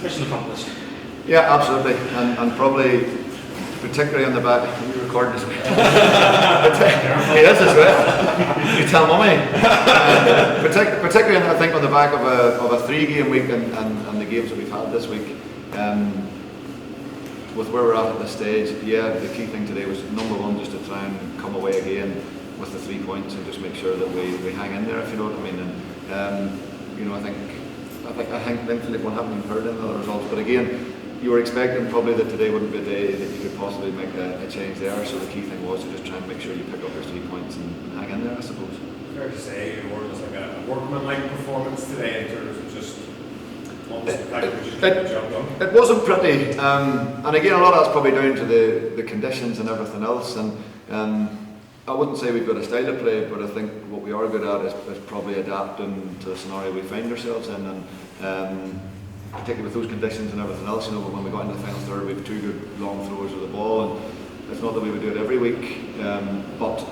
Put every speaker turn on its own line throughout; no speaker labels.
Mission accomplished.
Yeah, absolutely, and probably particularly on the back. Are you recording this? He is as well. You tell mummy. Particularly, I think, on the back of a 3-game week and the games that we've had this week. With where we're at this stage, the key thing today was number one, just to try and come away again with the 3 points and just make sure that we hang in there, if you know what I mean. And I think thankfully one haven't even heard any of the results, but again, you were expecting probably that today wouldn't be a day that you could possibly make a change there. So the key thing was to just try and make sure you pick up your 3 points and hang in there, I suppose.
Fair to say it was like a workmanlike performance today in terms of just.
It wasn't pretty, and again, a lot of that's probably down to the conditions and everything else. And I wouldn't say we've got a style of play, but I think what we are good at is probably adapting to the scenario we find ourselves in. And particularly with those conditions and everything else, you know, when we got into the final third, we have 2 good long throws of the ball, and it's not that we would do it every week, but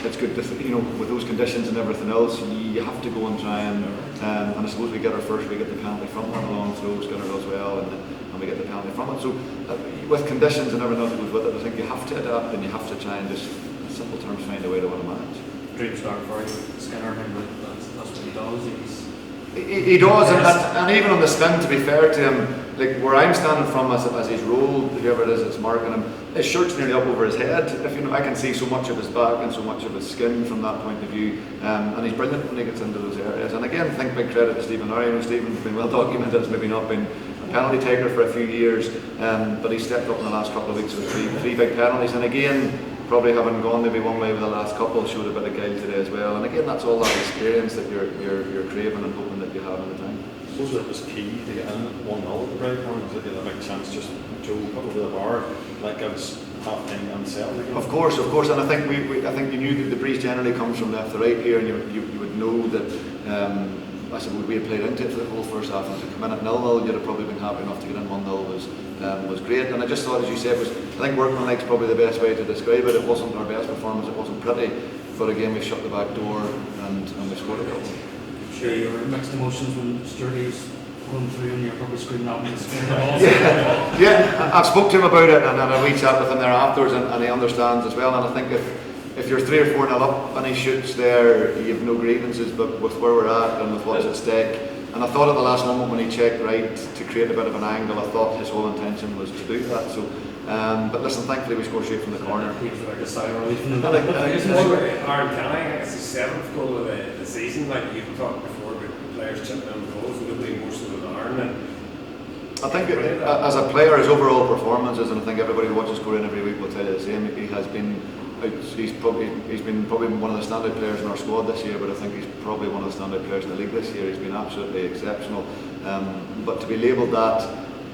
it's good to, you know, with those conditions and everything else, you have to go and try and I suppose we get our first, we get the penalty from one, long throw, Skinner does well, and we get the penalty from it. So with conditions and everything else that goes with it, I think you have to adapt and you have to try and just, in simple terms, find a way to win a match.
Dream start for you, Skinner, that's what he does.
He does, and even on the spin, to be fair to him, like where I'm standing from as his role, whoever it is that's marking him, his shirt's nearly up over his head. If you know, I can see so much of his back and so much of his skin from that point of view, and he's brilliant when he gets into those areas. And again, I think big credit to Stephen Murray. Stephen's been well documented as maybe not been a penalty taker for a few years, but he stepped up in the last couple of weeks with three big penalties. And again, probably having gone maybe one way with the last couple, showed a bit of guile today as well. And again, that's all that experience that you're craving and hoping that you have in the time.
I suppose it was key to get in 1-0 at the break point, to get a big chance. Just Joe put over the bar, like it was half time unsettled again.
Of course, and I think I think you knew that the breeze generally comes from left to right here, and you would know that. I suppose we had played into it for the whole first half, and to come in at 0-0, you'd have probably been happy enough to get in 1-0 was great. And I just thought, as you said, I think workmanlike's probably the best way to describe it. It wasn't our best performance, it wasn't pretty, but again we shut the back door and we scored a goal.
Sure, you were mixed emotions when Sturdy's going through and you're probably screaming out and screaming
yeah, I've spoke to him about it, and I reached out with him there afterwards, and he understands as well. And I think if you're 3 or 4-0 up and he shoots there, you have no grievances. But with where we're at and with what's at stake, and I thought at the last moment when he checked right to create a bit of an angle, I thought his whole intention was to do that. So, but listen, thankfully we scored straight from the corner.
Like a sigh of relief from the
Oran Kearney, it's his 7th goal of the season. Like you've talked before about players chipping in goals, nobody more so than Oran.
I think as a player, his overall performances, and I think everybody who watches Coleraine every week will tell you the same. He has been. He's been probably one of the standout players in our squad this year, but I think he's probably one of the standout players in the league this year. He's been absolutely exceptional. But to be labelled that,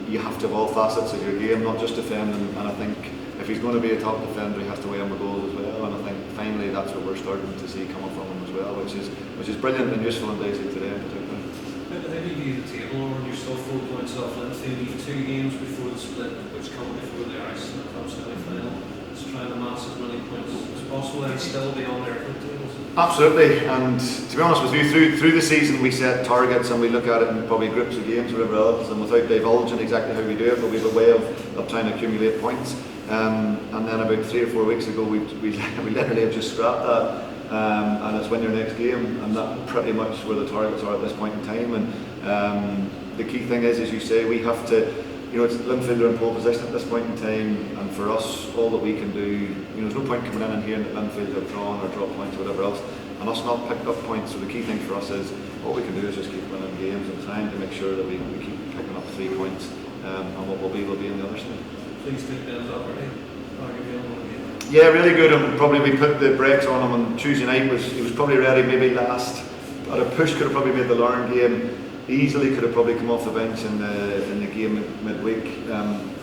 you have to have all facets of your game, not just defending. And I think if he's going to be a top defender, he has to weigh in with goals as well. And I think finally that's what we're starting to see coming from him as well, which is brilliant and useful in days like today in particular.
How do you view the table, or you're still 4 points off Linfield? You have 2 games before the split, which come before the Irish in the Cup semi-final. Let's try to amass as many points as possible and still be on their tables.
Absolutely, and to be honest with you, through the season we set targets and we look at it in probably groups of games or whatever else, and without divulging exactly how we do it, but we have a way of trying to accumulate points. And then about 3 or 4 weeks ago we literally have just scrapped that. And it's win your next game, and that's pretty much where the targets are at this point in time. And the key thing is, as you say, we have to, you know, it's Linfield are in pole position at this point in time, and for us, all that we can do, you know, there's no point coming in and hearing that Linfield have drawn or dropped points or whatever else, and us not picked up points. So the key thing for us is, what we can do is just keep winning games and trying to make sure that we keep picking up 3 points, and what will be on the other side.
Please take them up, right?
Yeah, really good, and probably we put the brakes on him on Tuesday night. He was probably ready maybe last, at a push could have probably made the Larne game, easily could have probably come off the bench in the game midweek,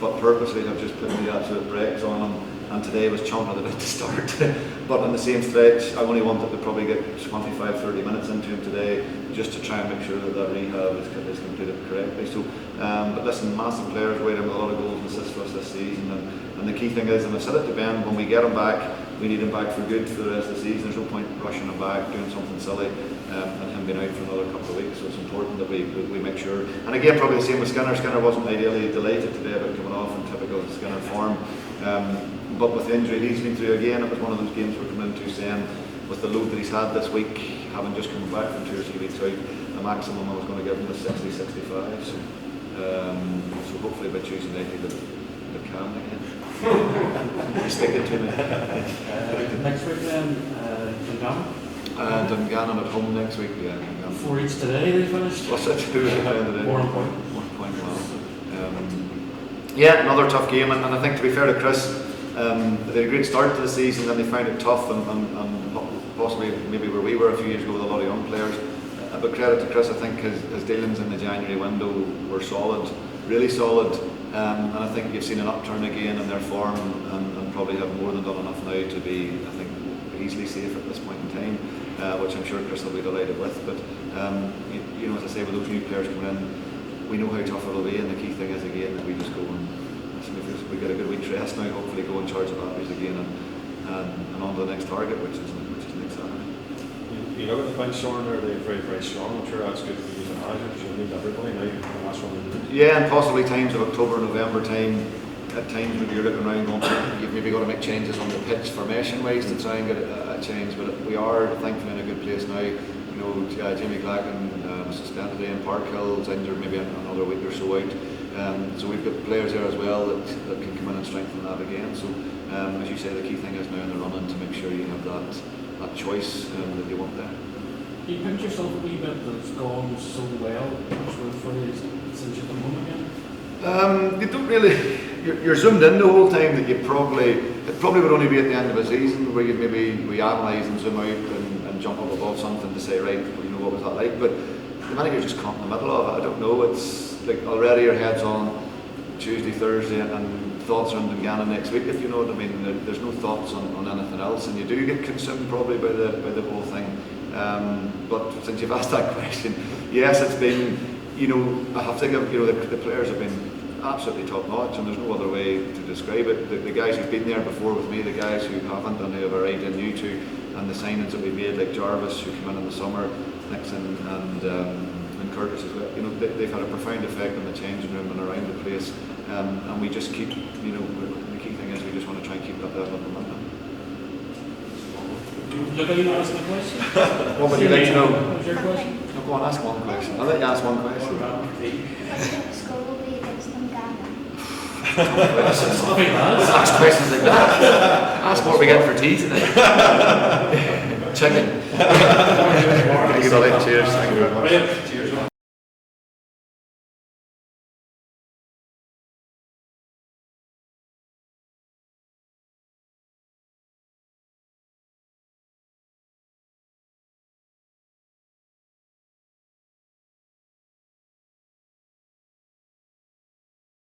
but purposely have just put the absolute brakes on him, and today was chomping at the bit to start. But in the same stretch, I only wanted to probably get 25-30 minutes into him today, just to try and make sure that rehab is completed correctly. So, but listen, massive players waiting with a lot of goals and assists for us this season, and the key thing is, and I said it to Ben, when we get him back, we need him back for good for the rest of the season. There's no point rushing him back, doing something silly, and him being out for another couple of weeks. So it's important that we make sure. And again, probably the same with Skinner. Skinner wasn't ideally delighted today about coming off in typical Skinner form. But with the injury he's been through again, it was one of those games we're coming into saying, with the load that he's had this week, having just come back from 2 or 3 weeks out, the maximum I was going to give him was 60-65. So hopefully by Tuesday night he'll calm again. He's sticking to me.
Next week then, Dungannon.
Dungannon at home next week. Yeah.
4 each today they finished.
What's that? Who are they playing today?
1 point.
1 point. Well. Yeah, another tough game, and I think to be fair to Chris, they had a great start to the season, then they found it tough, and possibly maybe where we were a few years ago with a lot of young players. But credit to Chris, I think his dealings in the January window were solid, really solid, and I think you've seen an upturn again in their form, and probably have more than done enough now to be, I think, easily safe at this point in time, which I'm sure Chris will be delighted with. But you know, as I say, with those new players coming in, we know how tough it'll be, and the key thing is again that we just go and we get a good week's rest now, hopefully go in charge of batteries again and on to the next target, which is next Saturday.
You look at the bench, Oran, they're very, very strong. I'm sure that's good for you as a manager because you'll need everybody now the last one.
Yeah, and possibly times of October, November time, at times when you're looking around going, you've maybe got to make changes on the pitch formation wise to try and get a change, but we are thankfully in a good place now. You know, Jamie Glacken was suspended today in Parkhill's injured maybe another week or so out. So we've got players there as well that can come in and strengthen that again. So as you say, the key thing is now in the running to make sure you have that choice that you want there.
You picked yourself a wee bit that's gone so well for you since you've come home again?
You don't really. You're zoomed in the whole time that it probably would only be at the end of a season where you maybe analyse and zoom out and jump up above something to say, right, you know, what was that like? But the minute you're just caught in the middle of it, I don't know. It's like already your head's on Tuesday, Thursday, and thoughts are on Dungannon next week. If you know what I mean, there's no thoughts on anything else, and you do get consumed probably by the whole thing. But since you've asked that question, yes, it's been. You know, I have to give. You know, the players have been absolutely top notch, and there's no other way to describe it. The guys who've been there before with me, the guys who haven't and who have arrived in new to, and the signings that we made, like Jarvis, who came in the summer, Nixon and Curtis as well. You know, they've had a profound effect on the changing room and around the place, and we just keep. You know, the key thing is we just want to try and keep that level of momentum.
Look, are you not asking a question?
What would you like to know?
What was your question?
No, go on, ask one question. I'll let you ask one question.
What score will be against Dungannon?
Ask questions like that. Ask what we get for tea tonight. Chicken. Thank you, Dolly. Cheers. Thank you very much.
Cheers.